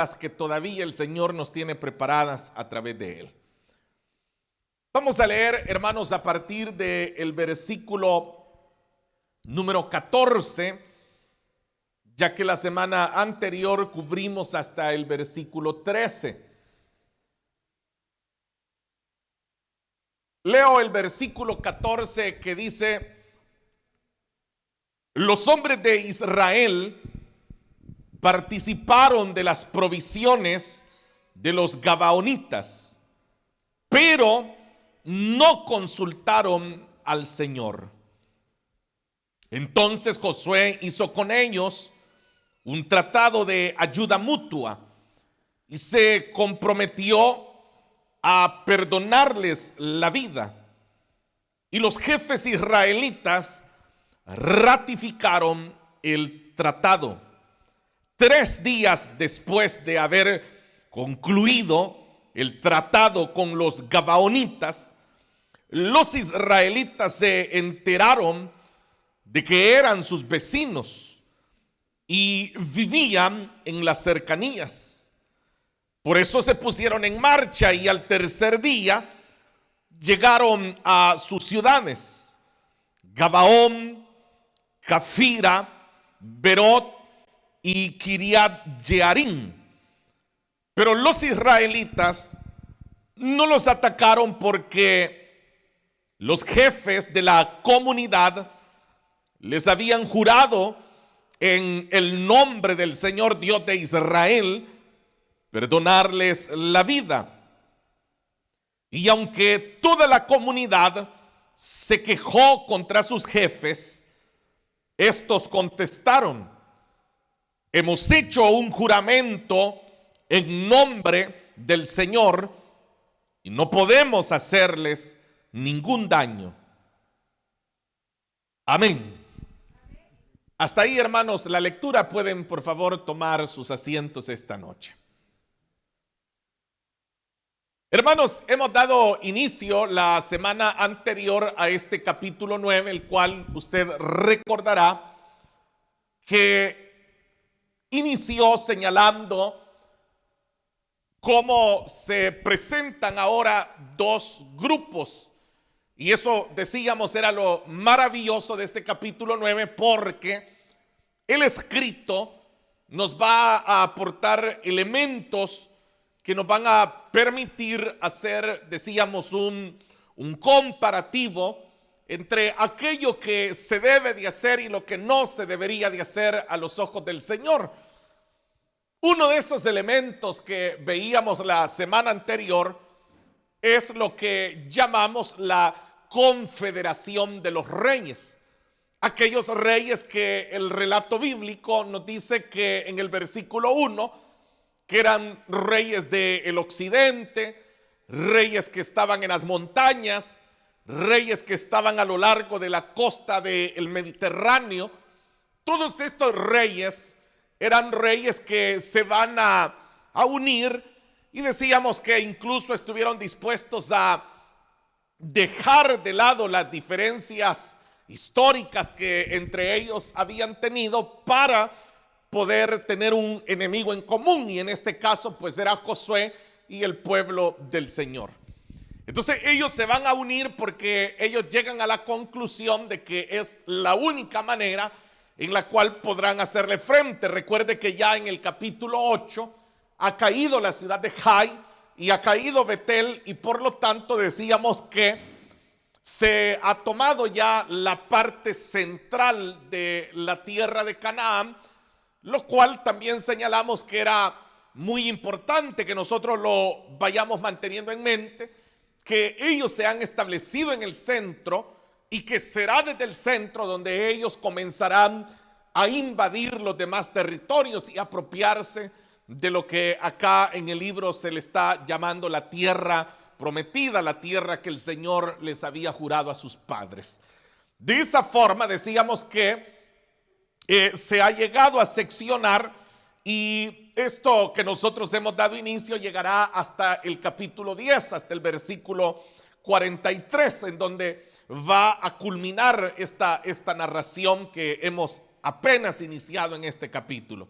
las que todavía el Señor nos tiene preparadas a través de Él. Vamos a leer, hermanos, a partir del versículo número 14, ya que la semana anterior cubrimos hasta el versículo 13. Leo el versículo 14 que dice: los hombres de Israel participaron de las provisiones de los gabaonitas, pero no consultaron al Señor. Entonces Josué hizo con ellos un tratado de ayuda mutua y se comprometió a perdonarles la vida. Y los jefes israelitas ratificaron el tratado. 3 días después de haber concluido el tratado con los gabaonitas, los israelitas se enteraron de que eran sus vecinos y vivían en las cercanías. Por eso se pusieron en marcha y al tercer día llegaron a sus ciudades: Gabaón, Cafira, Berot y Kiriat Jearim. Pero los israelitas no los atacaron porque los jefes de la comunidad les habían jurado en el nombre del Señor Dios de Israel perdonarles la vida. Y aunque toda la comunidad se quejó contra sus jefes, estos contestaron: hemos hecho un juramento en nombre del Señor y no podemos hacerles ningún daño. Amén. Hasta ahí, hermanos, la lectura. Pueden, por favor, tomar sus asientos esta noche. Hermanos, hemos dado inicio la semana anterior a este capítulo 9, el cual usted recordará que inició señalando cómo se presentan ahora 2 grupos. Y eso, decíamos, era lo maravilloso de este capítulo 9, porque el escrito nos va a aportar elementos que nos van a permitir hacer, decíamos, un comparativo entre aquello que se debe de hacer y lo que no se debería de hacer a los ojos del Señor. Uno de esos elementos que veíamos la semana anterior es lo que llamamos la confederación de los reyes. Aquellos reyes que el relato bíblico nos dice que en el versículo 1, que eran reyes del occidente, reyes que estaban en las montañas, reyes que estaban a lo largo de la costa del Mediterráneo. Todos estos reyes eran reyes que se van a unir, y decíamos que incluso estuvieron dispuestos a dejar de lado las diferencias históricas que entre ellos habían tenido para poder tener un enemigo en común, y en este caso pues era Josué y el pueblo del Señor. Entonces ellos se van a unir porque ellos llegan a la conclusión de que es la única manera en la cual podrán hacerle frente. Recuerde que ya en el capítulo 8 ha caído la ciudad de Jai y ha caído Betel, y por lo tanto decíamos que se ha tomado ya la parte central de la tierra de Canaán, lo cual también señalamos que era muy importante que nosotros lo vayamos manteniendo en mente, que ellos se han establecido en el centro y que será desde el centro donde ellos comenzarán a invadir los demás territorios y apropiarse de lo que acá en el libro se le está llamando la tierra prometida, la tierra que el Señor les había jurado a sus padres. De esa forma decíamos que se ha llegado a seccionar, y esto que nosotros hemos dado inicio llegará hasta el capítulo 10, hasta el versículo 43, en donde va a culminar esta narración que hemos apenas iniciado en este capítulo.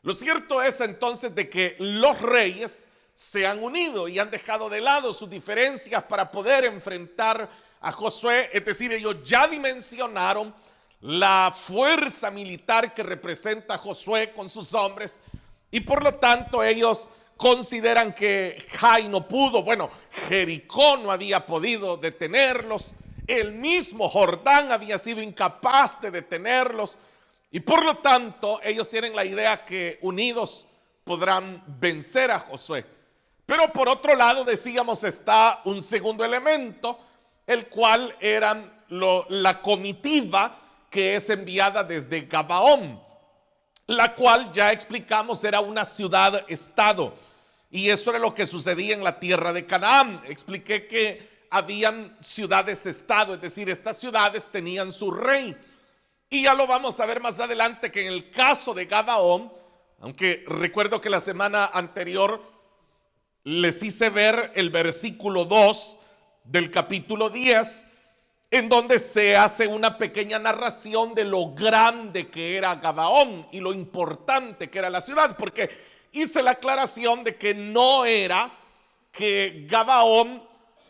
Lo cierto es entonces de que los reyes se han unido y han dejado de lado sus diferencias para poder enfrentar a Josué. Es decir, ellos ya dimensionaron la fuerza militar que representa Josué con sus hombres, y por lo tanto ellos consideran que Jai no pudo, Jericó no había podido detenerlos, el mismo Jordán había sido incapaz de detenerlos, y por lo tanto ellos tienen la idea que unidos podrán vencer a Josué. Pero por otro lado, decíamos, está un segundo elemento, el cual era la comitiva que es enviada desde Gabaón, la cual ya explicamos era una ciudad-estado, y eso era lo que sucedía en la tierra de Canaán. Expliqué que habían ciudades-estado, es decir, estas ciudades tenían su rey, y ya lo vamos a ver más adelante que en el caso de Gabaón, aunque recuerdo que la semana anterior les hice ver el versículo 2 del capítulo 10, en donde se hace una pequeña narración de lo grande que era Gabaón y lo importante que era la ciudad, porque hice la aclaración de que no era que Gabaón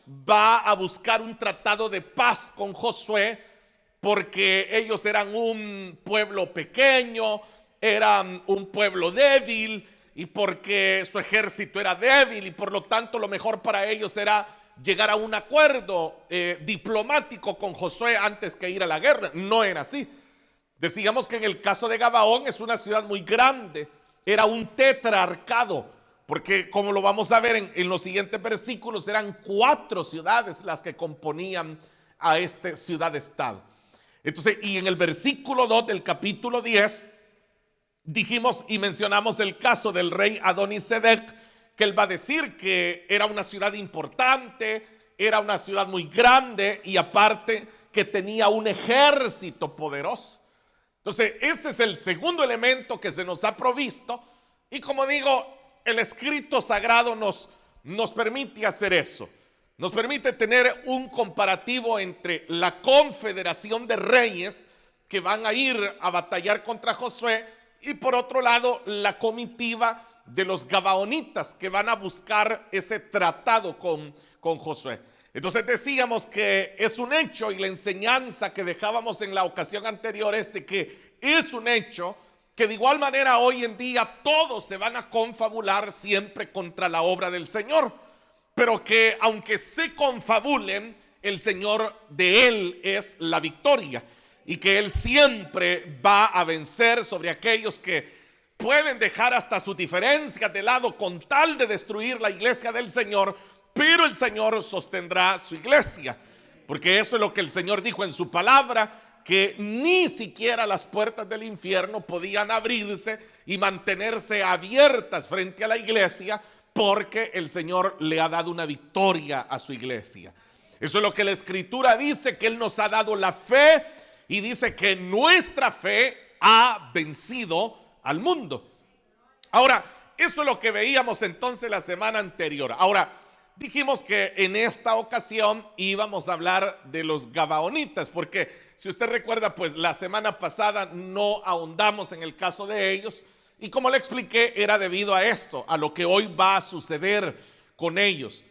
va a buscar un tratado de paz con Josué porque ellos eran un pueblo pequeño, eran un pueblo débil, y porque su ejército era débil y por lo tanto lo mejor para ellos era llegar a un acuerdo diplomático con Josué antes que ir a la guerra. No era así. Decíamos que en el caso de Gabaón es una ciudad muy grande, era un tetrarcado, porque como lo vamos a ver en los siguientes versículos, eran 4 ciudades las que componían a este ciudad-estado. Entonces, y en el versículo 2 del capítulo 10 dijimos y mencionamos el caso del rey Adonisedec, que él va a decir que era una ciudad importante, era una ciudad muy grande y aparte que tenía un ejército poderoso. Entonces ese es el segundo elemento que se nos ha provisto, y como digo, el escrito sagrado nos permite hacer eso. Nos permite tener un comparativo entre la confederación de reyes que van a ir a batallar contra Josué y por otro lado la comitiva de los gabaonitas que van a buscar ese tratado con Josué. Entonces decíamos que es un hecho, y la enseñanza que dejábamos en la ocasión anterior es de que es un hecho que de igual manera hoy en día todos se van a confabular siempre contra la obra del Señor, pero que aunque se confabulen, el Señor de Él es la victoria, y que Él siempre va a vencer sobre aquellos que pueden dejar hasta sus diferencias de lado con tal de destruir la iglesia del Señor, pero el Señor sostendrá su iglesia, porque eso es lo que el Señor dijo en su palabra, que ni siquiera las puertas del infierno podían abrirse y mantenerse abiertas frente a la iglesia, porque el Señor le ha dado una victoria a su iglesia. Eso es lo que la Escritura dice, que Él nos ha dado la fe, y dice que nuestra fe ha vencido al mundo. Ahora, eso es lo que veíamos entonces la semana anterior. Ahora, dijimos que en esta ocasión íbamos a hablar de los gabaonitas, porque si usted recuerda, pues la semana pasada no ahondamos en el caso de ellos, y como le expliqué, era debido a eso, a lo que hoy va a suceder con ellos.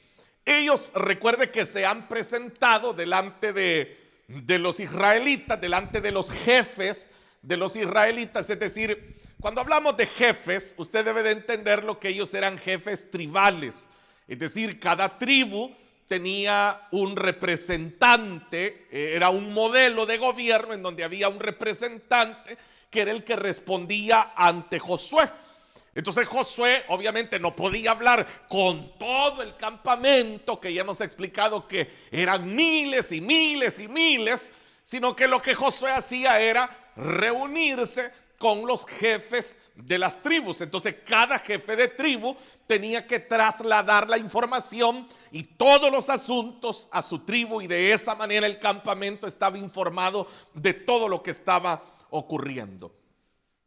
Ellos, recuerde que se han presentado delante de los israelitas, delante de los jefes de los israelitas. Es decir, cuando hablamos de jefes, usted debe de entender lo que ellos eran jefes tribales. Es decir, cada tribu tenía un representante, era un modelo de gobierno en donde había un representante que era el que respondía ante Josué. Entonces Josué obviamente no podía hablar con todo el campamento, que ya hemos explicado que eran miles y miles y miles, sino que lo que Josué hacía era reunirse con los jefes de las tribus. Entonces cada jefe de tribu tenía que trasladar la información y todos los asuntos a su tribu, y de esa manera el campamento estaba informado de todo lo que estaba ocurriendo.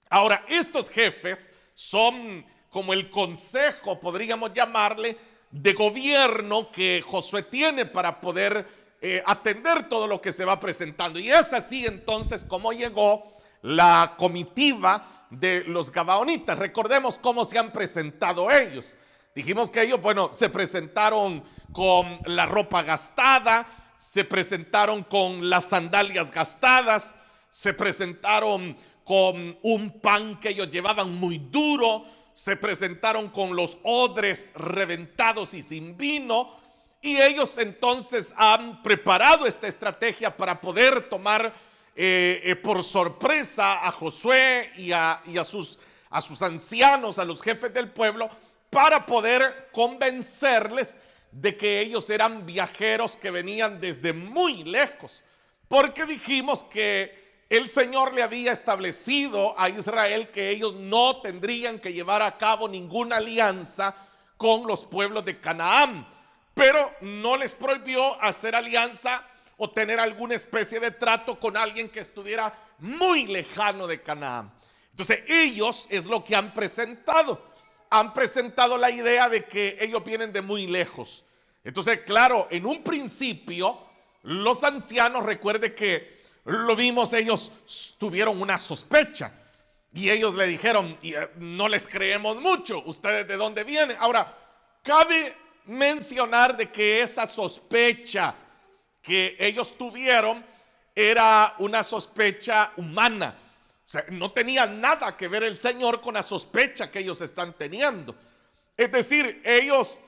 Ahora, estos jefes son como el consejo, podríamos llamarle, de gobierno que Josué tiene para poder atender todo lo que se va presentando. Y es así entonces como llegó la comitiva de los gabaonitas. Recordemos cómo se han presentado ellos. Dijimos que ellos, se presentaron con la ropa gastada, se presentaron con las sandalias gastadas, se presentaron con un pan que ellos llevaban muy duro, se presentaron con los odres reventados y sin vino, y ellos entonces han preparado esta estrategia para poder tomar por sorpresa a Josué y a sus ancianos, a los jefes del pueblo, para poder convencerles de que ellos eran viajeros que venían desde muy lejos, porque dijimos que el Señor le había establecido a Israel que ellos no tendrían que llevar a cabo ninguna alianza con los pueblos de Canaán, pero no les prohibió hacer alianza o tener alguna especie de trato con alguien que estuviera muy lejano de Canaán. Entonces ellos es lo que han presentado la idea de que ellos vienen de muy lejos. Entonces, claro, en un principio los ancianos, recuerde que lo vimos, ellos tuvieron una sospecha y ellos le dijeron, no les creemos mucho, ¿ustedes de dónde vienen? Ahora, cabe mencionar de que esa sospecha que ellos tuvieron era una sospecha humana. O sea, no tenía nada que ver el Señor con la sospecha que ellos están teniendo. Es decir, ellos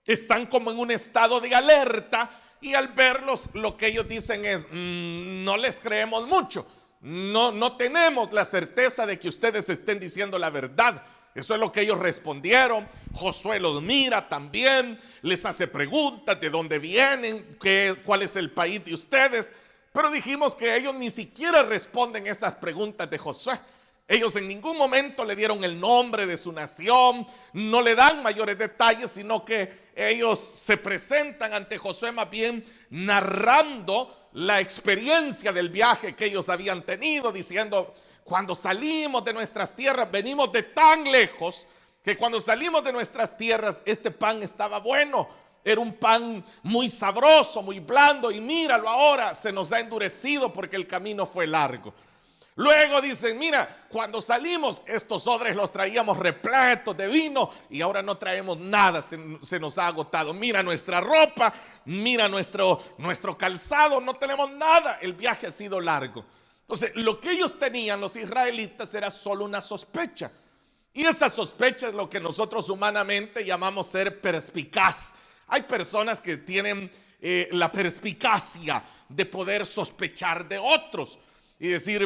están como en un estado de alerta y al verlos lo que ellos dicen es, no les creemos mucho, no tenemos la certeza de que ustedes estén diciendo la verdad. Eso es lo que ellos respondieron. Josué los mira también, les hace preguntas de dónde vienen, cuál es el país de ustedes. Pero dijimos que ellos ni siquiera responden esas preguntas de Josué. Ellos en ningún momento le dieron el nombre de su nación, no le dan mayores detalles, sino que ellos se presentan ante Josué más bien narrando la experiencia del viaje que ellos habían tenido, diciendo, cuando salimos de nuestras tierras, venimos de tan lejos que cuando salimos de nuestras tierras, este pan estaba bueno. Era un pan muy sabroso, muy blando, y míralo ahora, se nos ha endurecido porque el camino fue largo. Luego dicen, mira, cuando salimos estos odres los traíamos repletos de vino y ahora no traemos nada, se nos ha agotado. Mira nuestra ropa, mira nuestro calzado, no tenemos nada, el viaje ha sido largo. Entonces, lo que ellos tenían, los israelitas, era solo una sospecha. Y esa sospecha es lo que nosotros humanamente llamamos ser perspicaz. Hay personas que tienen la perspicacia de poder sospechar de otros y decir,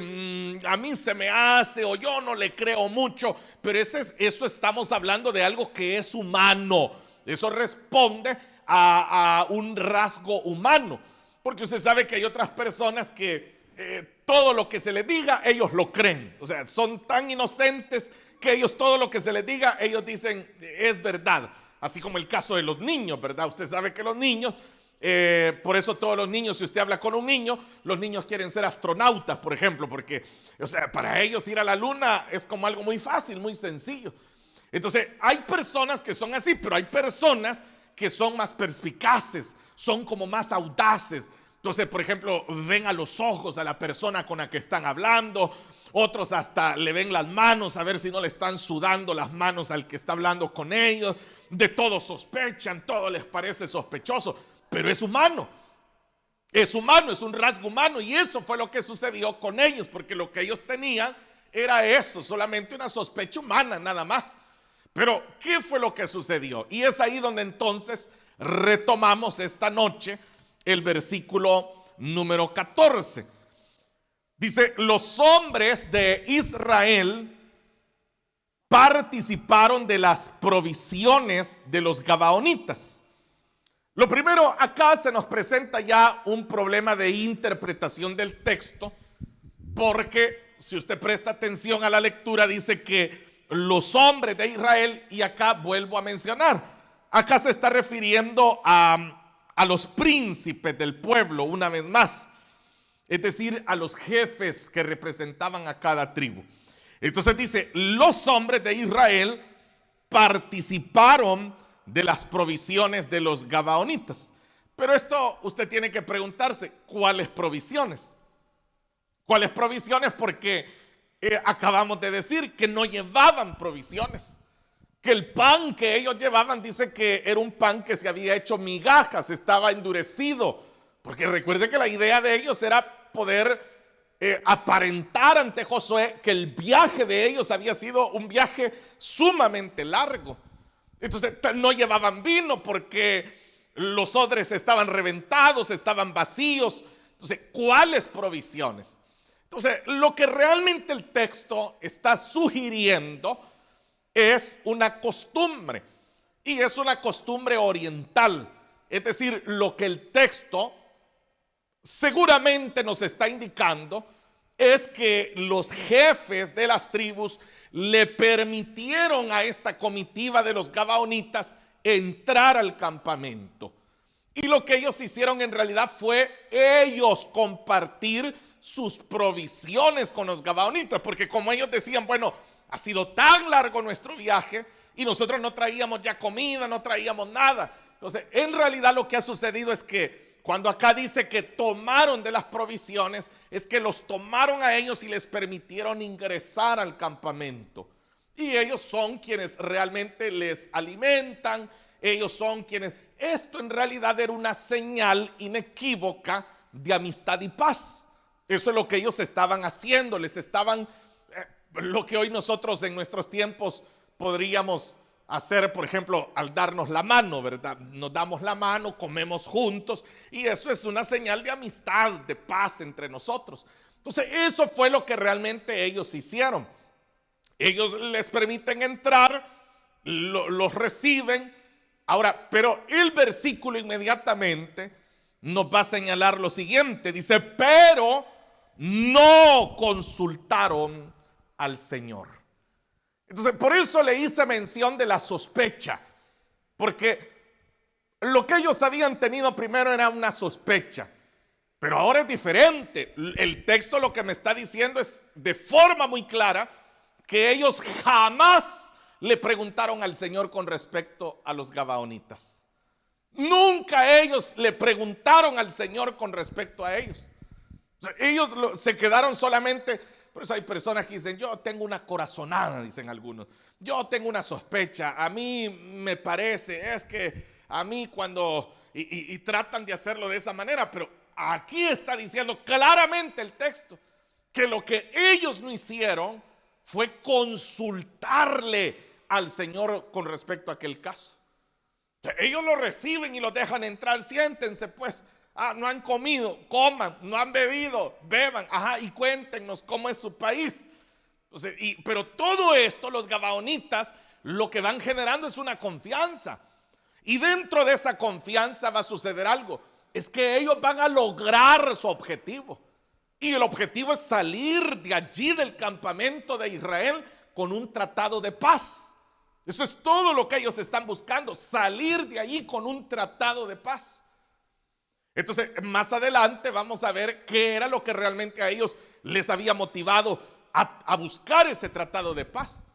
a mí se me hace o yo no le creo mucho, pero eso estamos hablando de algo que es humano. Eso responde a un rasgo humano, porque usted sabe que hay otras personas que todo lo que se les diga, ellos lo creen. O sea, son tan inocentes que ellos todo lo que se les diga, ellos dicen es verdad. Así como el caso de los niños, ¿verdad? Usted sabe que los niños, por eso todos los niños, si usted habla con un niño, los niños quieren ser astronautas, por ejemplo, porque, o sea, para ellos ir a la luna es como algo muy fácil, muy sencillo. Entonces, hay personas que son así, pero hay personas que son más perspicaces, son como más audaces. Entonces, por ejemplo, ven a los ojos a la persona con la que están hablando. Otros hasta le ven las manos a ver si no le están sudando las manos al que está hablando con ellos. De todo sospechan, todo les parece sospechoso, pero es humano. Es humano, es un rasgo humano, y eso fue lo que sucedió con ellos, porque lo que ellos tenían era eso, solamente una sospecha humana, nada más. Pero, ¿qué fue lo que sucedió? Y es ahí donde entonces retomamos esta noche el versículo número 14. Dice, los hombres de Israel participaron de las provisiones de los gabaonitas. Lo primero, acá se nos presenta ya un problema de interpretación del texto, porque si usted presta atención a la lectura, dice que los hombres de Israel, y acá vuelvo a mencionar, acá se está refiriendo a los príncipes del pueblo una vez más, es decir, a los jefes que representaban a cada tribu. Entonces dice, los hombres de Israel participaron de las provisiones de los gabaonitas. Pero esto usted tiene que preguntarse, ¿cuáles provisiones? ¿Cuáles provisiones? Porque acabamos de decir que no llevaban provisiones, que el pan que ellos llevaban dice que era un pan que se había hecho migajas, estaba endurecido, porque recuerde que la idea de ellos era poder aparentar ante Josué que el viaje de ellos había sido un viaje sumamente largo. Entonces no llevaban vino porque los odres estaban reventados, estaban vacíos. Entonces, ¿cuáles provisiones? Entonces, lo que realmente el texto está sugiriendo es una costumbre, y es una costumbre oriental. Es decir, lo que el texto seguramente nos está indicando es que los jefes de las tribus le permitieron a esta comitiva de los gabaonitas entrar al campamento. Y lo que ellos hicieron en realidad fue ellos compartir sus provisiones con los gabaonitas, porque como ellos decían, bueno, ha sido tan largo nuestro viaje y nosotros no traíamos ya comida, no traíamos nada. Entonces, en realidad lo que ha sucedido es que cuando acá dice que tomaron de las provisiones, es que los tomaron a ellos y les permitieron ingresar al campamento. Y ellos son quienes realmente les alimentan, ellos son quienes... Esto en realidad era una señal inequívoca de amistad y paz. Eso es lo que ellos estaban haciendo, les estaban... lo que hoy nosotros en nuestros tiempos podríamos hacer, por ejemplo, al darnos la mano, ¿verdad? Nos damos la mano, comemos juntos, y eso es una señal de amistad, de paz entre nosotros. Entonces, eso fue lo que realmente ellos hicieron. Ellos les permiten entrar, los reciben. Ahora, pero el versículo inmediatamente nos va a señalar lo siguiente. Dice, pero no consultaron al Señor. Entonces, por eso le hice mención de la sospecha, porque lo que ellos habían tenido primero era una sospecha, pero ahora es diferente. El texto lo que me está diciendo es de forma muy clara que ellos jamás le preguntaron al Señor con respecto a los gabaonitas. Nunca ellos le preguntaron al Señor con respecto a ellos. O sea, ellos se quedaron solamente... Por eso hay personas que dicen, yo tengo una corazonada, dicen algunos. Yo tengo una sospecha, a mí me parece, es que a mí cuando... Y tratan de hacerlo de esa manera, pero aquí está diciendo claramente el texto que lo que ellos no hicieron fue consultarle al Señor con respecto a aquel caso. Ellos lo reciben y lo dejan entrar, siéntense pues. No han comido, coman, no han bebido, beban, y cuéntenos cómo es su país. Entonces, pero todo esto, los gabaonitas, lo que van generando es una confianza. Y dentro de esa confianza va a suceder algo, es que ellos van a lograr su objetivo. Y el objetivo es salir de allí del campamento de Israel con un tratado de paz. Eso es todo lo que ellos están buscando, salir de allí con un tratado de paz. Entonces, más adelante vamos a ver qué era lo que realmente a ellos les había motivado a buscar ese tratado de paz.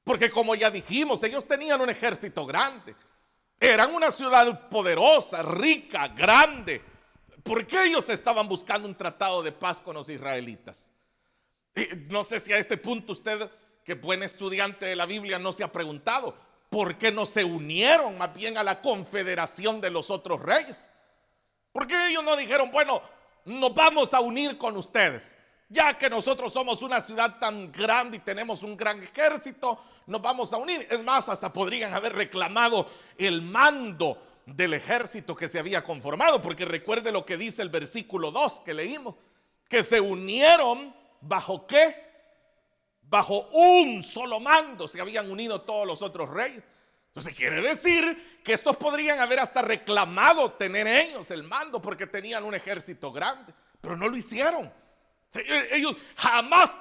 Porque como ya dijimos, ellos tenían un ejército grande. Eran una ciudad poderosa, rica, grande. ¿Por qué ellos estaban buscando un tratado de paz con los israelitas? No sé si a este punto usted, que es buen estudiante de la Biblia, no se ha preguntado ¿por qué no se unieron más bien a la confederación de los otros reyes? ¿Por qué ellos no dijeron, bueno, nos vamos a unir con ustedes? Ya que nosotros somos una ciudad tan grande y tenemos un gran ejército, nos vamos a unir. Es más, hasta podrían haber reclamado el mando del ejército que se había conformado, porque recuerde lo que dice el versículo 2 que leímos, que se unieron ¿bajo qué? Bajo un solo mando se habían unido todos los otros reyes. Entonces quiere decir que estos podrían haber hasta reclamado tener ellos el mando porque tenían un ejército grande, pero no lo hicieron. Ellos jamás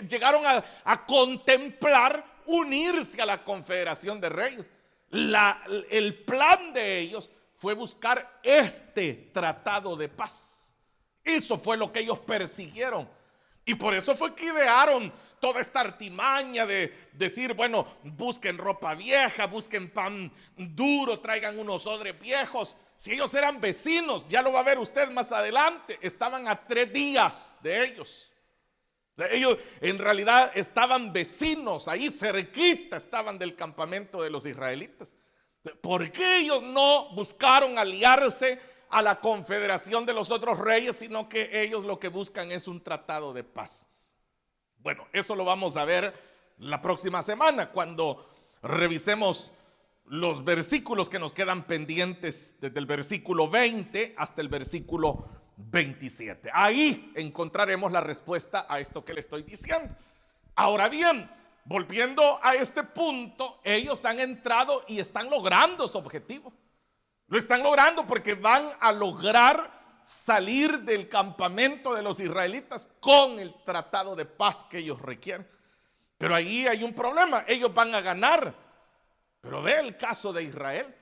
llegaron a contemplar unirse a la confederación de reyes. El plan de ellos fue buscar este tratado de paz. Eso fue lo que ellos persiguieron. Y por eso fue que idearon toda esta artimaña de decir, bueno, busquen ropa vieja, busquen pan duro, traigan unos odres viejos. Si ellos eran vecinos, ya lo va a ver usted más adelante, estaban a 3 días de ellos. O sea, ellos en realidad estaban vecinos, ahí cerquita estaban del campamento de los israelitas. ¿Por qué ellos no buscaron aliarse a la confederación de los otros reyes, sino que ellos lo que buscan es un tratado de paz? Bueno, eso lo vamos a ver la próxima semana cuando revisemos los versículos que nos quedan pendientes desde el versículo 20 hasta el versículo 27. Ahí encontraremos la respuesta a esto que le estoy diciendo. Ahora bien, volviendo a este punto, ellos han entrado y están logrando su objetivo. Lo están logrando porque van a lograr salir del campamento de los israelitas con el tratado de paz que ellos requieren. Pero ahí hay un problema, ellos van a ganar. Pero ve el caso de Israel.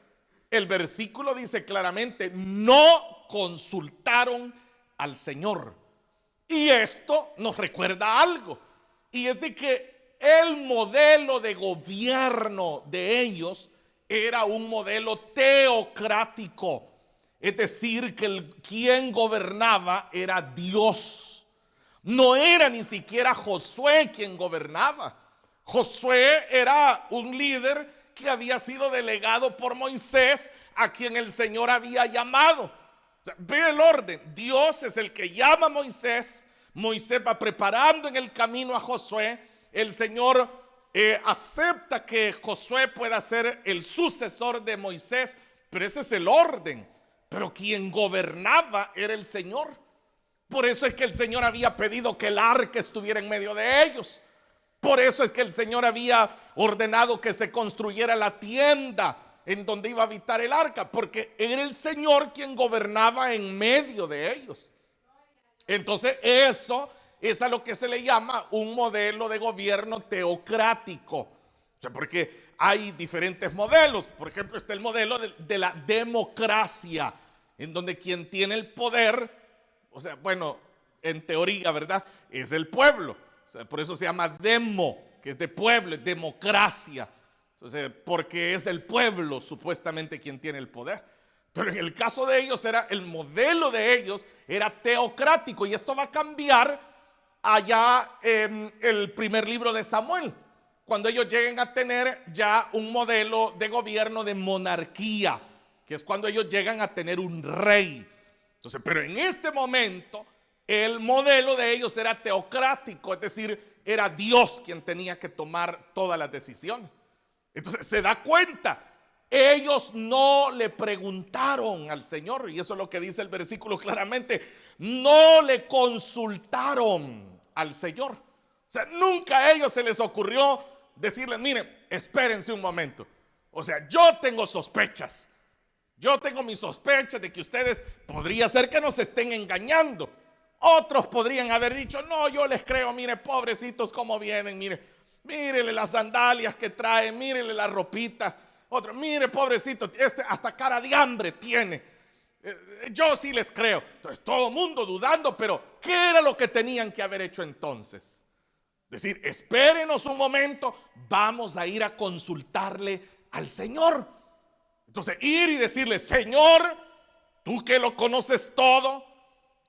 El versículo dice claramente, no consultaron al Señor. Y esto nos recuerda algo. Y es de que el modelo de gobierno de ellos era un modelo teocrático. Es decir, que quien gobernaba era Dios. No era ni siquiera Josué quien gobernaba. Josué era un líder que había sido delegado por Moisés, a quien el Señor había llamado. O sea, ve el orden. Dios es el que llama a Moisés. Moisés va preparando en el camino a Josué. El Señor acepta que Josué pueda ser el sucesor de Moisés, pero ese es el orden. Pero quien gobernaba era el Señor. Por eso es que el Señor había pedido que el arca estuviera en medio de ellos. Por eso es que el Señor había ordenado que se construyera la tienda en donde iba a habitar el arca, porque era el Señor quien gobernaba en medio de ellos. Entonces eso es a lo que se le llama un modelo de gobierno teocrático. O sea, porque hay diferentes modelos. Por ejemplo, está el modelo de la democracia, en donde quien tiene el poder, o sea, bueno, en teoría, ¿verdad?, es el pueblo. O sea, por eso se llama demo, que es de pueblo, es democracia. Entonces, porque es el pueblo supuestamente quien tiene el poder. Pero en el caso de ellos el modelo de ellos era teocrático, y esto va a cambiar allá en el primer libro de Samuel, cuando ellos lleguen a tener ya un modelo de gobierno de monarquía, que es cuando ellos llegan a tener un rey. Entonces, pero en este momento el modelo de ellos era teocrático, es decir, era Dios quien tenía que tomar todas las decisiones. Entonces se da cuenta, ellos no le preguntaron al Señor, y eso es lo que dice el versículo claramente, no le consultaron al Señor. O sea, nunca a ellos se les ocurrió decirles, miren, espérense un momento. O sea, yo tengo sospechas. Yo tengo mis sospechas de que ustedes podría ser que nos estén engañando. Otros podrían haber dicho, no, yo les creo, mire, pobrecitos cómo vienen, mírele las sandalias que traen, mírele la ropita. Otro, mire, pobrecito, este hasta cara de hambre tiene. Yo sí les creo. Entonces, todo el mundo dudando, pero ¿qué era lo que tenían que haber hecho entonces? Decir, espérenos un momento, vamos a ir a consultarle al Señor. Entonces, ir y decirle, Señor, tú que lo conoces todo,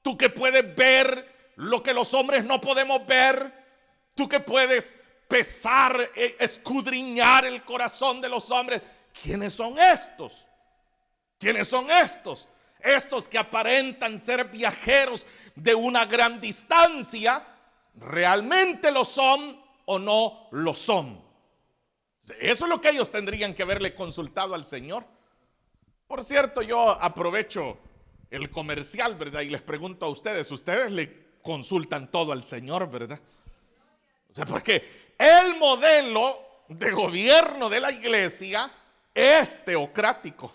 tú que puedes ver lo que los hombres no podemos ver, tú que puedes pesar, escudriñar el corazón de los hombres. ¿Quiénes son estos? ¿Quiénes son estos? Estos que aparentan ser viajeros de una gran distancia, ¿realmente lo son o no lo son? Eso es lo que ellos tendrían que haberle consultado al Señor. Por cierto, yo aprovecho el comercial, ¿verdad? Y les pregunto a ustedes le consultan todo al Señor, ¿verdad? O sea, porque el modelo de gobierno de la iglesia es teocrático. O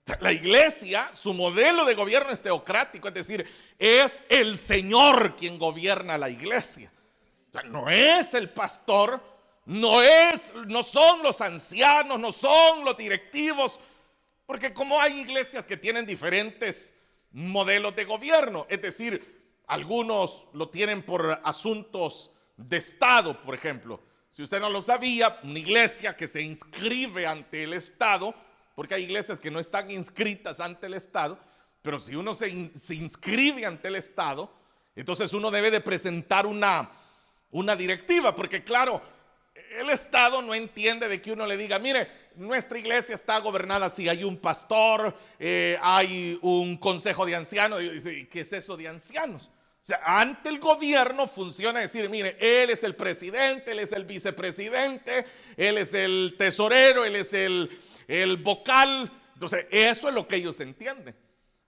sea, la iglesia, su modelo de gobierno es teocrático, es decir, es el Señor quien gobierna la iglesia. O sea, no es el pastor, no son los ancianos, no son los directivos, porque como hay iglesias que tienen diferentes modelos de gobierno, es decir, algunos lo tienen por asuntos de Estado, por ejemplo. Si usted no lo sabía, una iglesia que se inscribe ante el Estado, porque hay iglesias que no están inscritas ante el Estado, pero si uno se inscribe ante el Estado, entonces uno debe de presentar una una directiva, porque claro, el Estado no entiende de que uno le diga, mire, nuestra iglesia está gobernada así, hay un pastor, hay un consejo de ancianos. Y dice, ¿qué es eso de ancianos? O sea, ante el gobierno funciona decir, mire, él es el presidente, él es el vicepresidente, él es el tesorero, él es el vocal. Entonces, eso es lo que ellos entienden.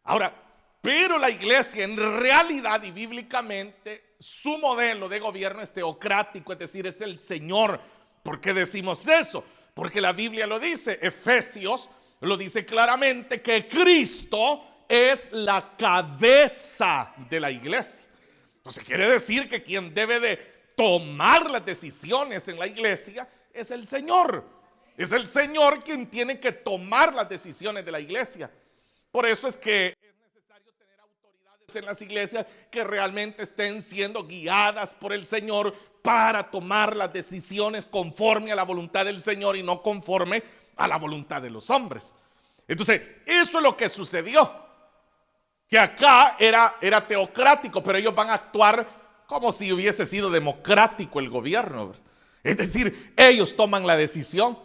Ahora, pero la iglesia en realidad y bíblicamente, su modelo de gobierno es teocrático, es decir, es el Señor. ¿Por qué decimos eso? Porque la Biblia lo dice, Efesios lo dice claramente, que Cristo es la cabeza de la iglesia. Entonces quiere decir que quien debe de tomar las decisiones en la iglesia es el Señor. Es el Señor quien tiene que tomar las decisiones de la iglesia. Por eso es que es necesario tener autoridades en las iglesias que realmente estén siendo guiadas por el Señor para tomar las decisiones conforme a la voluntad del Señor y no conforme a la voluntad de los hombres. Entonces, eso es lo que sucedió. Que acá era teocrático, pero ellos van a actuar como si hubiese sido democrático el gobierno. Es decir, ellos toman la decisión.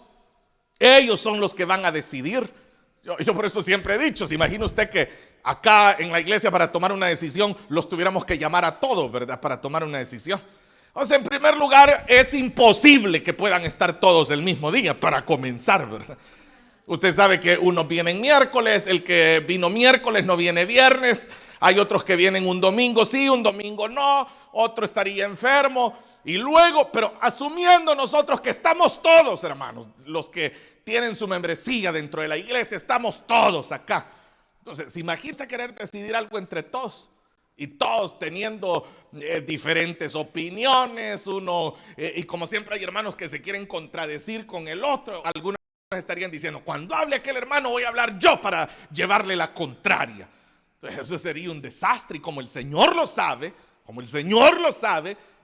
Ellos son los que van a decidir. Yo por eso siempre he dicho, ¿se imagina usted que acá en la iglesia para tomar una decisión los tuviéramos que llamar a todos, ¿verdad? Para tomar una decisión. O sea, en primer lugar, es imposible que puedan estar todos el mismo día para comenzar, ¿verdad? Usted sabe que unos vienen miércoles, el que vino miércoles no viene viernes, hay otros que vienen un domingo sí, un domingo no, otro estaría enfermo. Y luego, pero asumiendo nosotros que estamos todos, hermanos, los que tienen su membresía dentro de la iglesia, estamos todos acá. Entonces, ¿se imagina querer decidir algo entre todos? Y todos teniendo diferentes opiniones, y como siempre hay hermanos que se quieren contradecir con el otro. Algunos estarían diciendo, cuando hable aquel hermano voy a hablar yo para llevarle la contraria. Entonces, eso sería un desastre, y como el Señor lo sabe,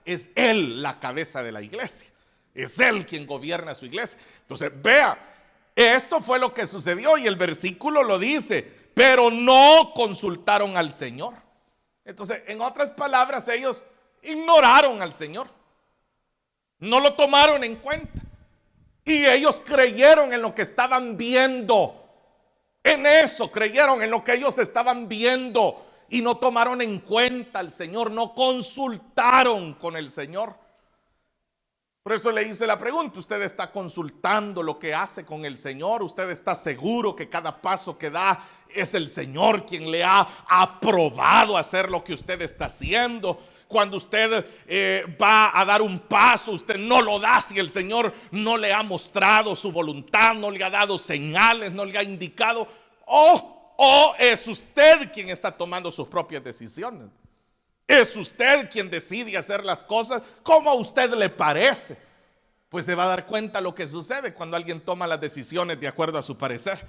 es Él la cabeza de la iglesia. Es Él quien gobierna su iglesia. Entonces, vea, esto fue lo que sucedió y el versículo lo dice, pero no consultaron al Señor. Entonces, en otras palabras, ellos ignoraron al Señor. No lo tomaron en cuenta. Y ellos creyeron en lo que estaban viendo. En eso creyeron, en lo que ellos estaban viendo. Y no tomaron en cuenta al Señor, no consultaron con el Señor. Por eso le hice la pregunta, ¿usted está consultando lo que hace con el Señor? ¿Usted está seguro que cada paso que da es el Señor quien le ha aprobado hacer lo que usted está haciendo? Cuando usted va a dar un paso, usted no lo da si el Señor no le ha mostrado su voluntad, no le ha dado señales, no le ha indicado. O es usted quien está tomando sus propias decisiones. Es usted quien decide hacer las cosas como a usted le parece. Pues se va a dar cuenta lo que sucede cuando alguien toma las decisiones de acuerdo a su parecer.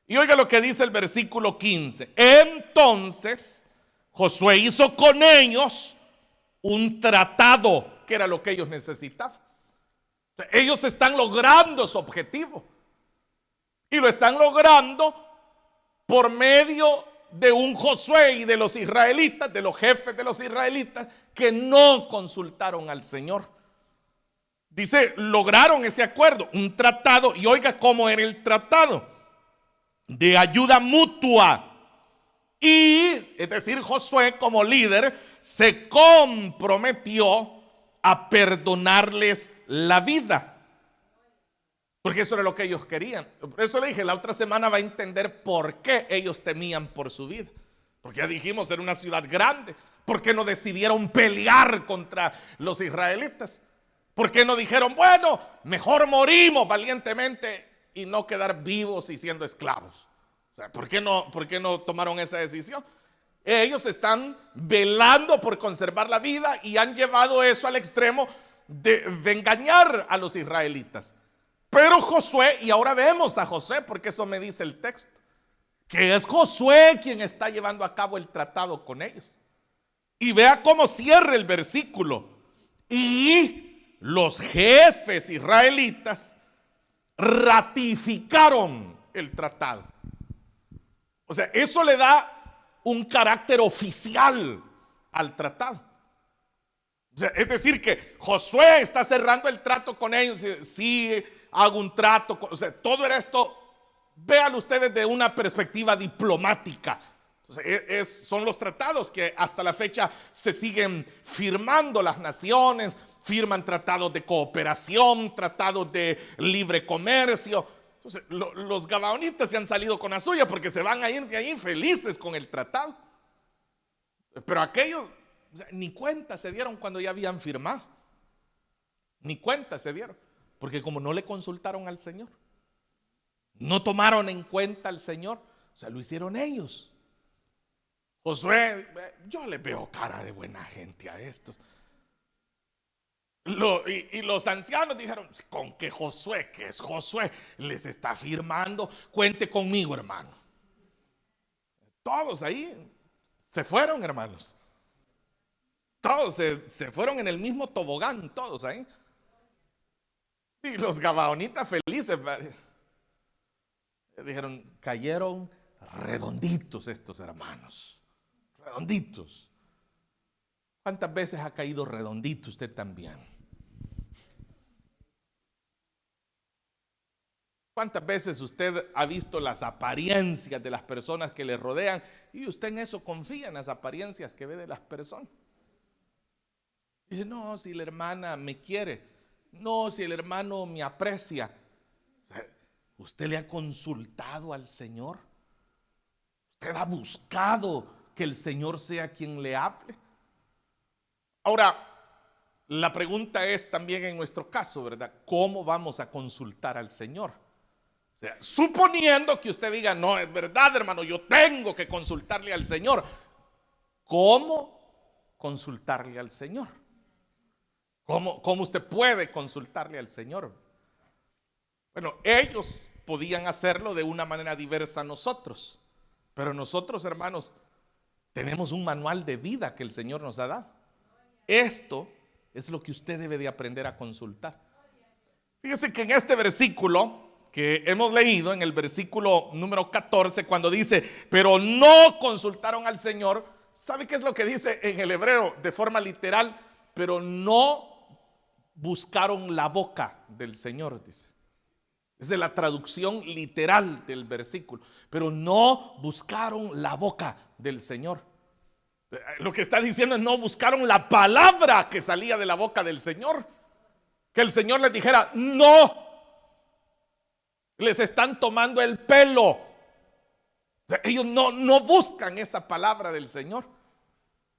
Y oiga lo que dice el versículo 15. Entonces Josué hizo con ellos un tratado, que era lo que ellos necesitaban. Ellos están logrando su objetivo. Y lo están logrando por medio de un Josué y de los israelitas, de los jefes de los israelitas, que no consultaron al Señor. Dice, lograron ese acuerdo, un tratado, y oiga cómo era el tratado, de ayuda mutua. Y, es decir, Josué como líder se comprometió a perdonarles la vida. Porque eso era lo que ellos querían. Por eso le dije, la otra semana va a entender por qué ellos temían por su vida. Porque ya dijimos, era una ciudad grande. ¿Por qué no decidieron pelear contra los israelitas? ¿Por qué no dijeron, bueno, mejor morimos valientemente y no quedar vivos y siendo esclavos? O sea, ¿por qué no tomaron esa decisión? Ellos están velando por conservar la vida y han llevado eso al extremo de engañar a los israelitas. Pero Josué, y ahora vemos a Josué, porque eso me dice el texto, que es Josué quien está llevando a cabo el tratado con ellos. Y vea cómo cierra el versículo. Y los jefes israelitas ratificaron el tratado. O sea, eso le da un carácter oficial al tratado. O sea, es decir, que Josué está cerrando el trato con ellos. Sí, hago un trato. O sea, todo era esto. Véanlo ustedes de una perspectiva diplomática. Entonces, son los tratados que hasta la fecha se siguen firmando las naciones. Firman tratados de cooperación, tratados de libre comercio. Entonces, los gabaonitas se han salido con la suya porque se van a ir de ahí felices con el tratado. Pero aquellos, o sea, ni cuenta se dieron cuando ya habían firmado. Ni cuenta se dieron. Porque como no le consultaron al Señor, no tomaron en cuenta al Señor, o sea, lo hicieron ellos. Josué, yo le veo cara de buena gente a estos. Y los ancianos dijeron, con que Josué, que es Josué, les está firmando, cuente conmigo, hermano. Todos ahí se fueron, hermanos. Todos se fueron en el mismo tobogán, todos ahí. Y los gabaonitas felices dijeron, cayeron redonditos estos hermanos. Redonditos. ¿Cuántas veces ha caído redondito usted también? ¿Cuántas veces usted ha visto las apariencias de las personas que le rodean y usted en eso confía, en las apariencias que ve de las personas? Dice, no, si la hermana me quiere, no, si el hermano me aprecia. O sea, ¿usted le ha consultado al Señor? ¿Usted ha buscado que el Señor sea quien le hable? Ahora, la pregunta es también en nuestro caso, ¿verdad? ¿Cómo vamos a consultar al Señor? O sea, suponiendo que usted diga, no, es verdad, hermano, yo tengo que consultarle al Señor. ¿Cómo consultarle al Señor? ¿Cómo usted puede consultarle al Señor? Bueno, ellos podían hacerlo de una manera diversa a nosotros, pero nosotros, hermanos, tenemos un manual de vida que el Señor nos ha dado. Esto es lo que usted debe de aprender a consultar. Fíjese que en este versículo que hemos leído, en el versículo número 14, cuando dice, pero no consultaron al Señor, ¿sabe qué es lo que dice en el hebreo de forma literal? Pero no buscaron la boca del Señor, dice. Esa es la traducción literal del versículo. Pero no buscaron la boca del Señor. Lo que está diciendo es no buscaron la palabra que salía de la boca del Señor. Que el Señor les dijera, no. Les están tomando el pelo. O sea, ellos no buscan esa palabra del Señor,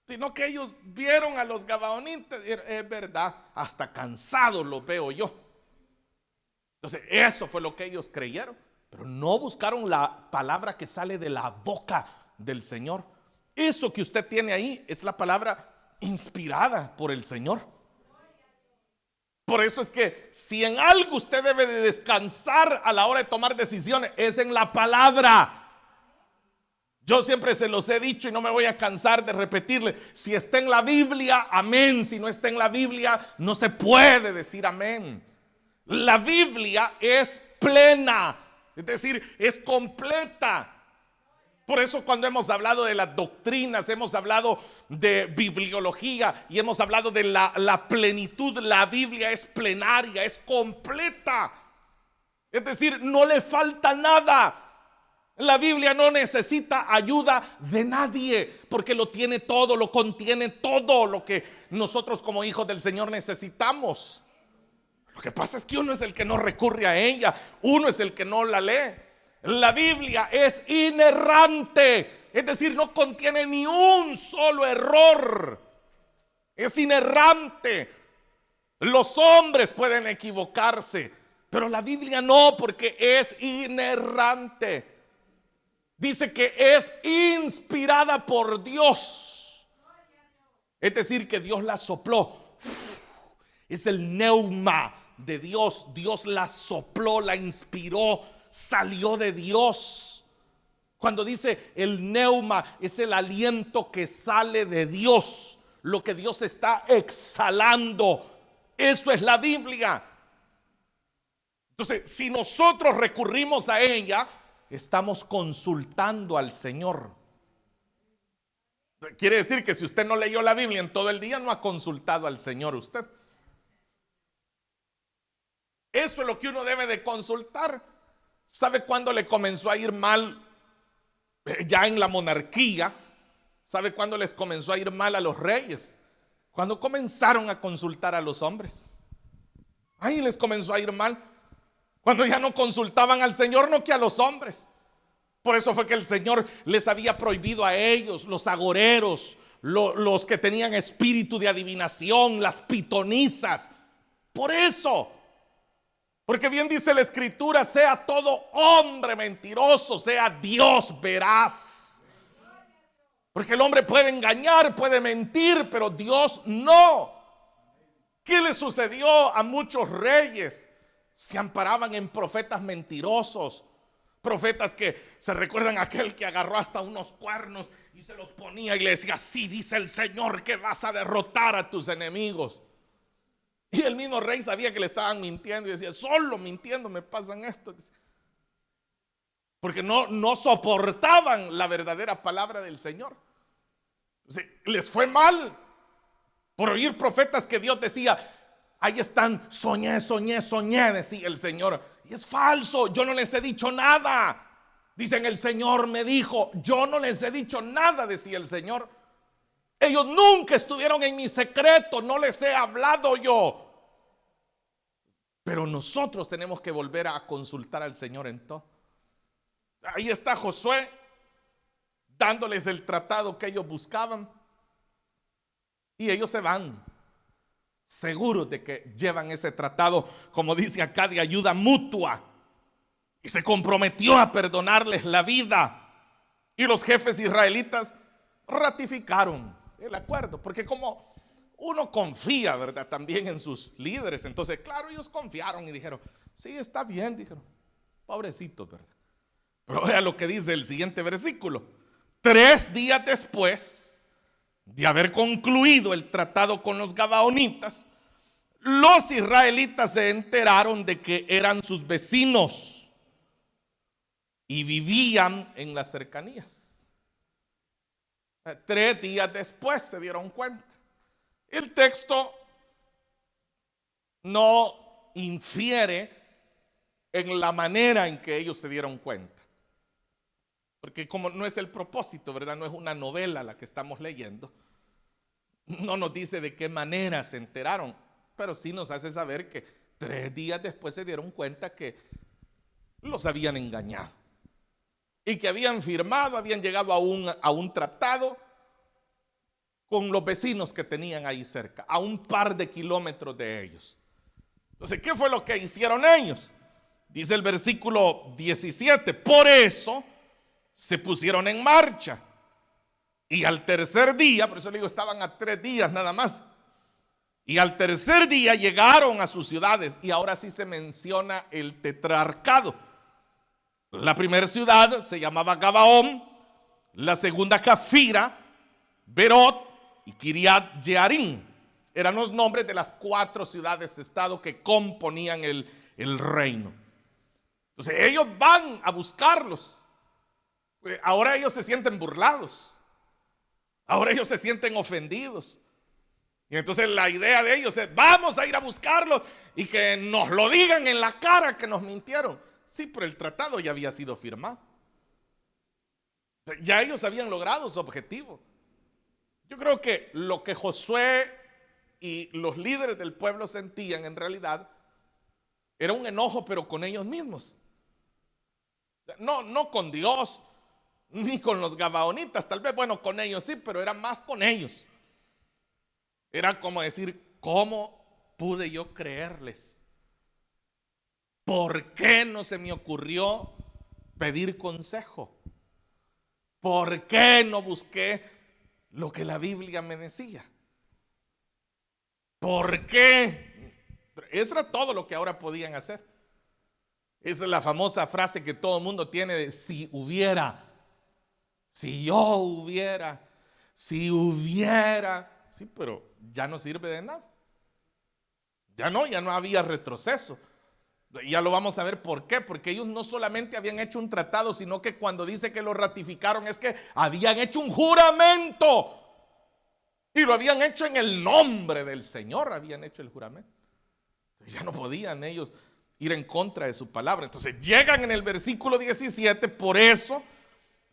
sino que ellos vieron a los gabaonitas y es verdad, hasta cansados los veo yo. Entonces eso fue lo que ellos creyeron, pero no buscaron la palabra que sale de la boca del Señor. Eso que usted tiene ahí es la palabra inspirada por el Señor. Por eso es que si en algo usted debe de descansar a la hora de tomar decisiones, es en la palabra. Yo siempre se los he dicho y no me voy a cansar de repetirle. Si está en la Biblia, amén. Si no está en la Biblia, no se puede decir amén. La Biblia es plena, es decir, es completa. Por eso cuando hemos hablado de las doctrinas, hemos hablado de bibliología y hemos hablado de la plenitud, la Biblia es plenaria, es completa. Es decir, no le falta nada. La Biblia no necesita ayuda de nadie porque lo tiene todo, lo contiene todo lo que nosotros como hijos del Señor necesitamos. Lo que pasa es que uno es el que no recurre a ella, uno es el que no la lee. La Biblia es inerrante, es decir, no contiene ni un solo error. Es inerrante. Los hombres pueden equivocarse, pero la Biblia no, porque es inerrante. Dice que es inspirada por Dios. Es decir, que Dios la sopló. Es el neuma de Dios. Dios la sopló, la inspiró, salió de Dios. Cuando dice el neuma, es el aliento que sale de Dios, lo que Dios está exhalando. Eso es la Biblia. Entonces, si nosotros recurrimos a ella, estamos consultando al Señor. Quiere decir que si usted no leyó la Biblia en todo el día, no ha consultado al Señor usted. Eso es lo que uno debe de consultar. ¿Sabe cuándo le comenzó a ir mal ya en la monarquía? ¿Sabe cuándo les comenzó a ir mal a los reyes? Cuando comenzaron a consultar a los hombres. Ahí les comenzó a ir mal. Cuando ya no consultaban al Señor, no que a los hombres. Por eso fue que el Señor les había prohibido a ellos, los agoreros, los que tenían espíritu de adivinación, las pitonisas. Por eso. Porque bien dice la Escritura, sea todo hombre mentiroso, sea Dios veraz. Porque el hombre puede engañar, puede mentir, pero Dios no. ¿Qué le sucedió a muchos reyes? Se amparaban en profetas mentirosos. Profetas que se recuerdan aquel que agarró hasta unos cuernos y se los ponía y le decía, así dice el Señor que vas a derrotar a tus enemigos. Y el mismo rey sabía que le estaban mintiendo y decía, solo mintiendo me pasan esto. Porque no soportaban la verdadera palabra del Señor. O sea, les fue mal por oír profetas que Dios decía, ahí están, soñé, decía el Señor. Y es falso, yo no les he dicho nada. Dicen, el Señor me dijo, yo no les he dicho nada, decía el Señor. Ellos nunca estuvieron en mi secreto, no les he hablado yo. Pero nosotros tenemos que volver a consultar al Señor en todo. Ahí está Josué dándoles el tratado que ellos buscaban. Y ellos se van, seguros de que llevan ese tratado, como dice acá, de ayuda mutua. Y se comprometió a perdonarles la vida. Y los jefes israelitas ratificaron el acuerdo, porque como uno confía, ¿verdad?, también en sus líderes. Entonces, claro, ellos confiaron y dijeron, sí, está bien, dijeron, pobrecitos, ¿verdad? Pero vea lo que dice el siguiente versículo. 3 días después de haber concluido el tratado con los gabaonitas, los israelitas se enteraron de que eran sus vecinos y vivían en las cercanías. 3 días después se dieron cuenta. El texto no infiere en la manera en que ellos se dieron cuenta, porque como no es el propósito, ¿verdad? No es una novela la que estamos leyendo. No nos dice de qué manera se enteraron, pero sí nos hace saber que 3 días después se dieron cuenta que los habían engañado y que habían firmado, habían llegado a un tratado con los vecinos que tenían ahí cerca, a un par de kilómetros de ellos. Entonces, ¿qué fue lo que hicieron ellos? Dice el versículo 17, por eso se pusieron en marcha. Y al tercer día, por eso le digo, estaban a 3 días nada más. Y al tercer día llegaron a sus ciudades. Y ahora sí se menciona el tetrarcado. La primera ciudad se llamaba Gabaón, la segunda Cafira, Berot y Kiriat Jearim. Eran los nombres de las 4 ciudades-estado que componían el reino. Entonces ellos van a buscarlos. Ahora ellos se sienten burlados. Ahora ellos se sienten ofendidos. Y entonces la idea de ellos es, vamos a ir a buscarlos y que nos lo digan en la cara que nos mintieron. Sí, pero el tratado ya había sido firmado. Ya ellos habían logrado su objetivo. Yo creo que lo que Josué y los líderes del pueblo sentían en realidad era un enojo, pero con ellos mismos. No con Dios, ni con los gabaonitas, tal vez, bueno, con ellos sí, pero era más con ellos. Era como decir, ¿cómo pude yo creerles? ¿Por qué no se me ocurrió pedir consejo? ¿Por qué no busqué lo que la Biblia me decía? ¿Por qué? Eso era todo lo que ahora podían hacer. Esa es la famosa frase que todo el mundo tiene de si hubiera. Si yo hubiera, si hubiera, sí, pero ya no sirve de nada. Ya no había retroceso. Ya lo vamos a ver por qué, porque ellos no solamente habían hecho un tratado, sino que cuando dice que lo ratificaron es que habían hecho un juramento y lo habían hecho en el nombre del Señor, habían hecho el juramento. Ya no podían ellos ir en contra de su palabra. Entonces llegan en el versículo 17, por eso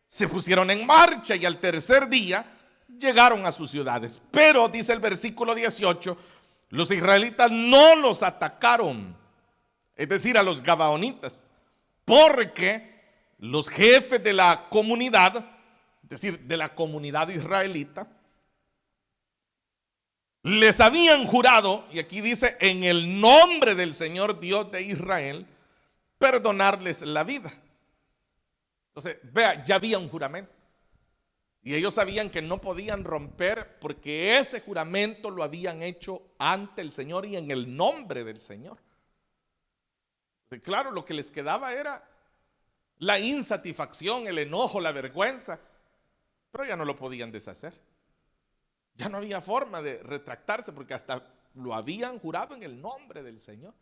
se pusieron en marcha y al tercer día llegaron a sus ciudades. Pero dice el versículo 18, los israelitas no los atacaron, es decir, a los gabaonitas, porque los jefes de la comunidad, es decir, de la comunidad israelita, les habían jurado, y aquí dice, en el nombre del Señor Dios de Israel, perdonarles la vida. Entonces, vea, ya había un juramento. Y ellos sabían que no podían romper porque ese juramento lo habían hecho ante el Señor y en el nombre del Señor. Claro, lo que les quedaba era la insatisfacción, el enojo, la vergüenza, pero ya no lo podían deshacer. Ya no había forma de retractarse porque hasta lo habían jurado en el nombre del Señor.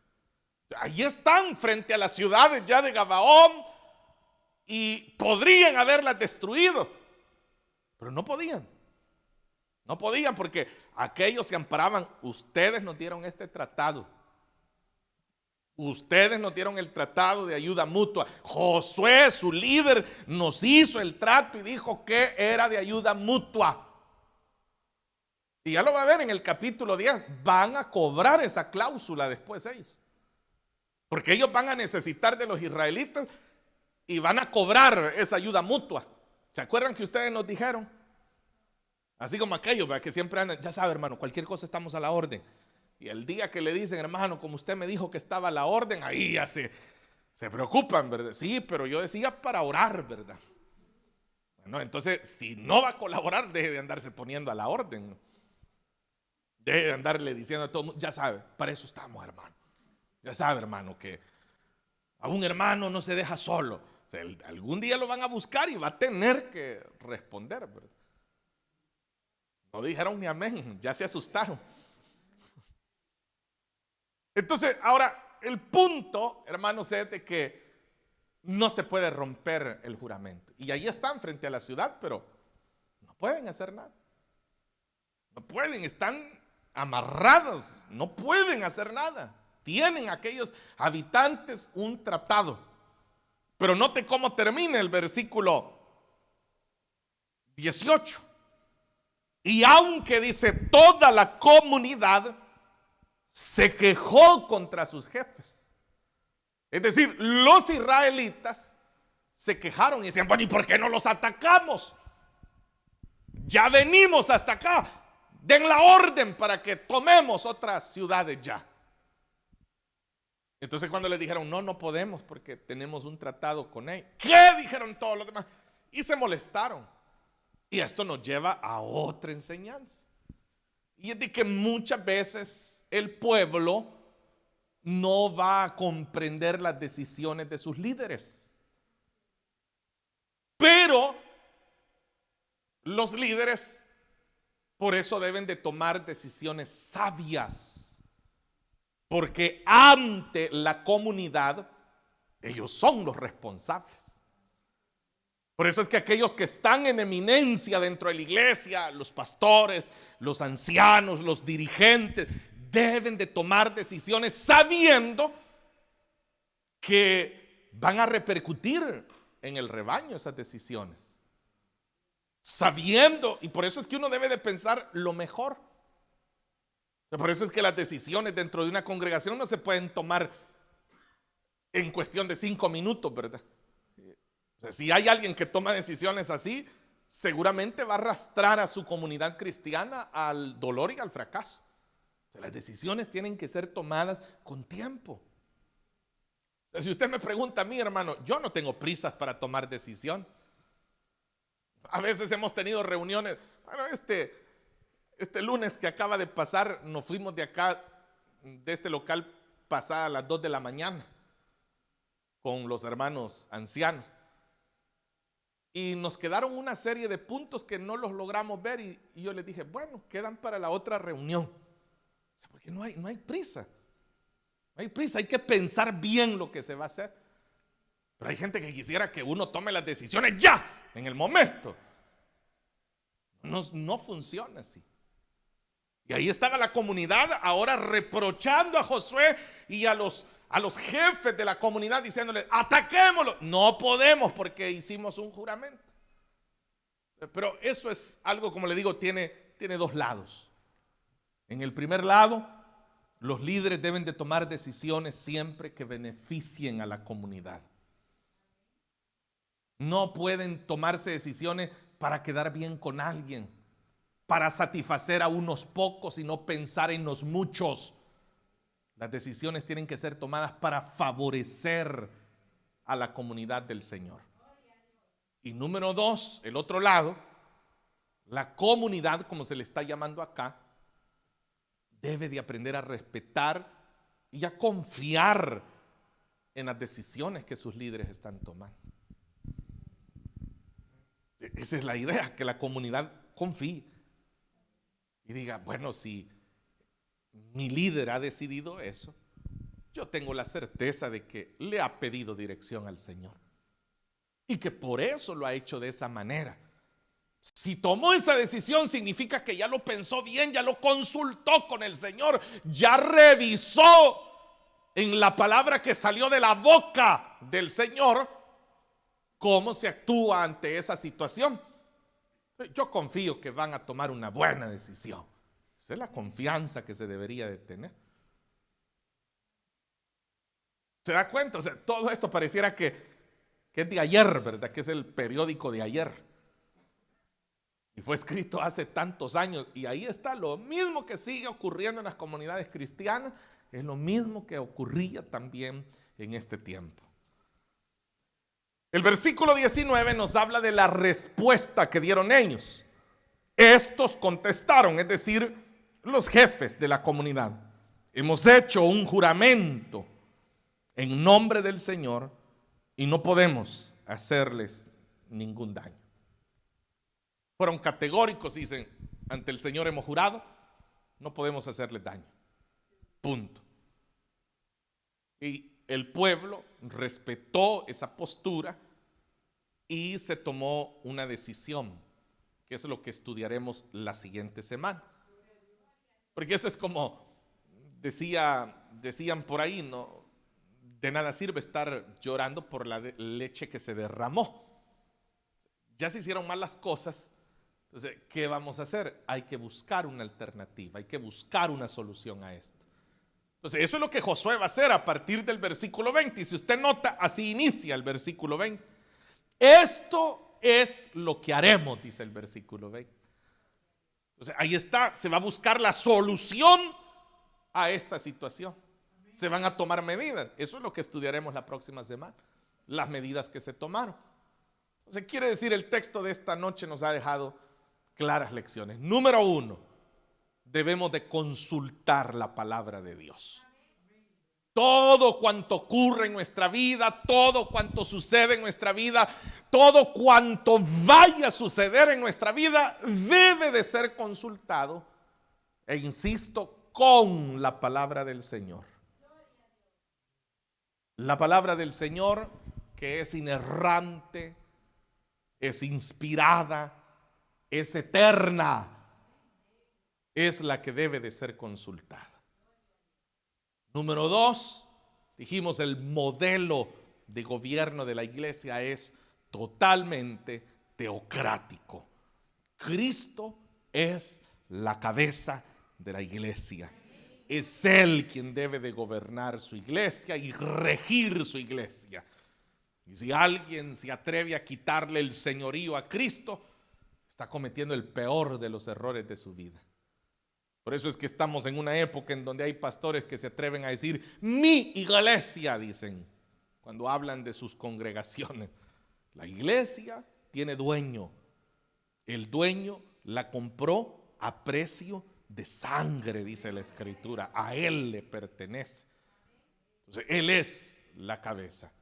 Allí están frente a las ciudades ya de Gabaón y podrían haberlas destruido, pero no podían. No podían porque aquellos se amparaban. Ustedes nos dieron este tratado. Ustedes nos dieron el tratado de ayuda mutua. Josué, su líder, nos hizo el trato y dijo que era de ayuda mutua. Y ya lo va a ver en el capítulo 10. Van a cobrar esa cláusula después ellos. Porque ellos van a necesitar de los israelitas y van a cobrar esa ayuda mutua. ¿Se acuerdan que ustedes nos dijeron? Así como aquellos que siempre andan, ya sabe hermano, cualquier cosa estamos a la orden. Y el día que le dicen, hermano, como usted me dijo que estaba a la orden, ahí ya se preocupan, ¿verdad? Sí, pero yo decía para orar, ¿verdad? Bueno, entonces, si no va a colaborar, deje de andarse poniendo a la orden. Deje de andarle diciendo a todo el mundo, ya sabe, para eso estamos, hermano. Ya sabe, hermano, que a un hermano no se deja solo. O sea, algún día lo van a buscar y va a tener que responder, ¿verdad? No dijeron ni amén, ya se asustaron. Entonces, ahora, el punto, hermanos, es de que no se puede romper el juramento. Y ahí están frente a la ciudad, pero no pueden hacer nada. No pueden, están amarrados, no pueden hacer nada. Tienen aquellos habitantes un tratado. Pero note cómo termina el versículo 18. Y aunque dice toda la comunidad se quejó contra sus jefes. Es decir, los israelitas se quejaron y decían, bueno, ¿y por qué no los atacamos? Ya venimos hasta acá. Den la orden para que tomemos otras ciudades ya. Entonces cuando les dijeron, no podemos porque tenemos un tratado con ellos. ¿Qué? Dijeron todos los demás. Y se molestaron. Y esto nos lleva a otra enseñanza. Y es de que muchas veces el pueblo no va a comprender las decisiones de sus líderes. Pero los líderes por eso deben de tomar decisiones sabias. Porque ante la comunidad ellos son los responsables. Por eso es que aquellos que están en eminencia dentro de la iglesia, los pastores, los ancianos, los dirigentes, deben de tomar decisiones sabiendo que van a repercutir en el rebaño esas decisiones. Sabiendo, y por eso es que uno debe de pensar lo mejor. Por eso es que las decisiones dentro de una congregación no se pueden tomar en cuestión de 5 minutos, ¿verdad? Si hay alguien que toma decisiones así, seguramente va a arrastrar a su comunidad cristiana al dolor y al fracaso. O sea, las decisiones tienen que ser tomadas con tiempo. O sea, si usted me pregunta a mí, hermano, yo no tengo prisas para tomar decisión. A veces hemos tenido reuniones. Bueno, este lunes que acaba de pasar, nos fuimos de acá, de este local, pasada a las 2 de la mañana con los hermanos ancianos. Y nos quedaron una serie de puntos que no los logramos ver y yo les dije, bueno, quedan para la otra reunión. O sea, porque no hay prisa. No hay prisa, hay que pensar bien lo que se va a hacer. Pero hay gente que quisiera que uno tome las decisiones ya, en el momento. No funciona así. Y ahí estaba la comunidad ahora reprochando a Josué y a los jefes de la comunidad diciéndole: ataquémoslo. No podemos porque hicimos un juramento. Pero eso es algo, como le digo, tiene dos lados. En el primer lado, los líderes deben de tomar decisiones siempre que beneficien a la comunidad. No pueden tomarse decisiones para quedar bien con alguien, para satisfacer a unos pocos y no pensar en los muchos. Las decisiones tienen que ser tomadas para favorecer a la comunidad del Señor. Y número dos, el otro lado, la comunidad, como se le está llamando acá, debe de aprender a respetar y a confiar en las decisiones que sus líderes están tomando. Esa es la idea, que la comunidad confíe y diga: bueno, si mi líder ha decidido eso, yo tengo la certeza de que le ha pedido dirección al Señor y que por eso lo ha hecho de esa manera. Si tomó esa decisión, significa que ya lo pensó bien, ya lo consultó con el Señor, ya revisó en la palabra que salió de la boca del Señor cómo se actúa ante esa situación. Yo confío que van a tomar una buena decisión. Esa es la confianza que se debería de tener. ¿Se da cuenta? O sea, todo esto pareciera que es de ayer, ¿verdad? Que es el periódico de ayer. Y fue escrito hace tantos años. Y ahí está lo mismo que sigue ocurriendo en las comunidades cristianas. Es lo mismo que ocurría también en este tiempo. El versículo 19 nos habla de la respuesta que dieron ellos. Estos contestaron, es decir, los jefes de la comunidad: hemos hecho un juramento en nombre del Señor y no podemos hacerles ningún daño. Fueron categóricos y dicen: ante el Señor hemos jurado, no podemos hacerles daño. Punto. Y el pueblo respetó esa postura y se tomó una decisión, que es lo que estudiaremos la siguiente semana. Porque eso es como decían por ahí, no, de nada sirve estar llorando por la leche que se derramó. Ya se hicieron mal las cosas. Entonces, ¿qué vamos a hacer? Hay que buscar una alternativa, hay que buscar una solución a esto. Entonces, eso es lo que Josué va a hacer a partir del versículo 20. Y si usted nota, así inicia el versículo 20. Esto es lo que haremos, dice el versículo 20. Entonces, ahí está, se va a buscar la solución a esta situación. Se van a tomar medidas. Eso es lo que estudiaremos la próxima semana, las medidas que se tomaron. Entonces, quiere decir, el texto de esta noche nos ha dejado claras lecciones. Número uno, debemos de consultar la palabra de Dios. Todo cuanto ocurre en nuestra vida, todo cuanto sucede en nuestra vida, todo cuanto vaya a suceder en nuestra vida debe de ser consultado, e insisto, con la palabra del Señor. La palabra del Señor, que es inerrante, es inspirada, es eterna, es la que debe de ser consultada. Número dos, dijimos, el modelo de gobierno de la iglesia es totalmente teocrático. Cristo es la cabeza de la iglesia. Es Él quien debe de gobernar su iglesia y regir su iglesia. Y si alguien se atreve a quitarle el señorío a Cristo, está cometiendo el peor de los errores de su vida. Por eso es que estamos en una época en donde hay pastores que se atreven a decir mi iglesia, dicen, cuando hablan de sus congregaciones. La iglesia tiene dueño. El dueño la compró a precio de sangre, dice la Escritura. A Él le pertenece. Entonces, Él es la cabeza.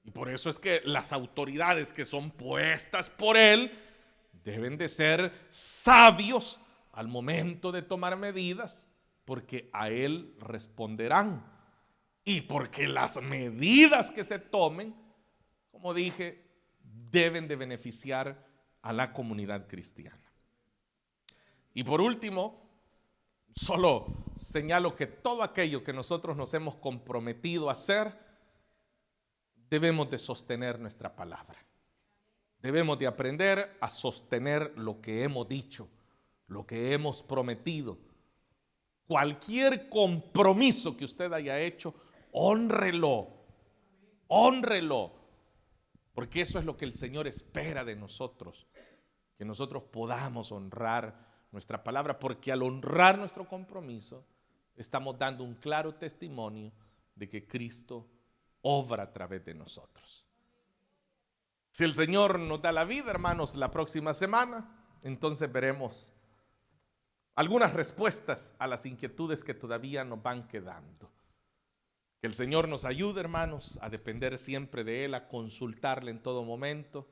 Y por eso es que las autoridades que son puestas por Él deben de ser sabios al momento de tomar medidas, porque a Él responderán. y porque las medidas que se tomen, como dije, deben de beneficiar a la comunidad cristiana. Y por último, solo señalo que todo aquello que nosotros nos hemos comprometido a hacer, debemos de sostener nuestra palabra. Debemos de aprender a sostener lo que hemos dicho, lo que hemos prometido. Cualquier compromiso que usted haya hecho, hónrelo, hónrelo, porque eso es lo que el Señor espera de nosotros, que nosotros podamos honrar nuestra palabra, porque al honrar nuestro compromiso, estamos dando un claro testimonio de que Cristo obra a través de nosotros. Si el Señor nos da la vida, hermanos, la próxima semana, entonces veremos algunas respuestas a las inquietudes que todavía nos van quedando. Que el Señor nos ayude, hermanos, a depender siempre de Él, a consultarle en todo momento,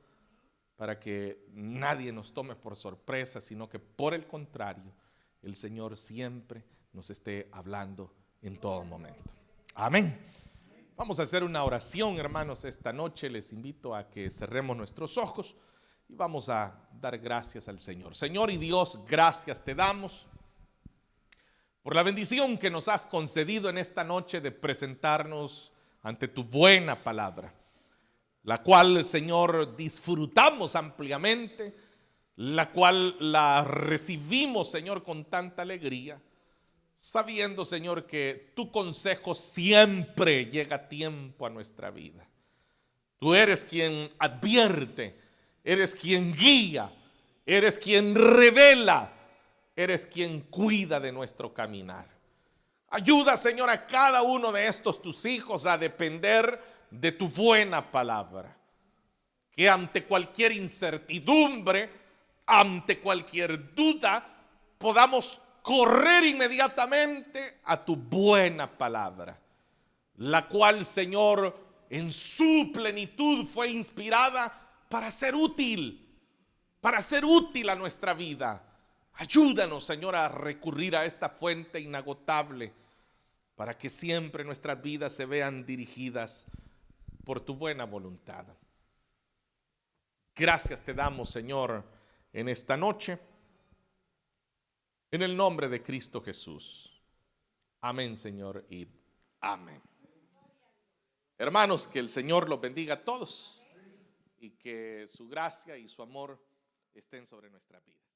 para que nadie nos tome por sorpresa, sino que por el contrario, el Señor siempre nos esté hablando en todo momento. Amén. Vamos a hacer una oración, hermanos, esta noche. Les invito a que cerremos nuestros ojos y vamos a dar gracias al Señor. Señor y Dios, gracias te damos por la bendición que nos has concedido en esta noche de presentarnos ante tu buena palabra, la cual, Señor, disfrutamos ampliamente, la cual la recibimos, Señor, con tanta alegría, sabiendo, Señor, que tu consejo siempre llega a tiempo a nuestra vida. Tú eres quien advierte, eres quien guía, eres quien revela, eres quien cuida de nuestro caminar. Ayuda, Señor, a cada uno de estos tus hijos a depender de tu buena palabra. Que ante cualquier incertidumbre, ante cualquier duda, podamos correr inmediatamente a tu buena palabra, la cual, Señor, en su plenitud fue inspirada para ser útil a nuestra vida. Ayúdanos, Señor, a recurrir a esta fuente inagotable para que siempre nuestras vidas se vean dirigidas por tu buena voluntad. Gracias te damos, Señor, en esta noche, en el nombre de Cristo Jesús. Amén, Señor, y amén. Hermanos, que el Señor los bendiga a todos y que su gracia y su amor estén sobre nuestras vidas.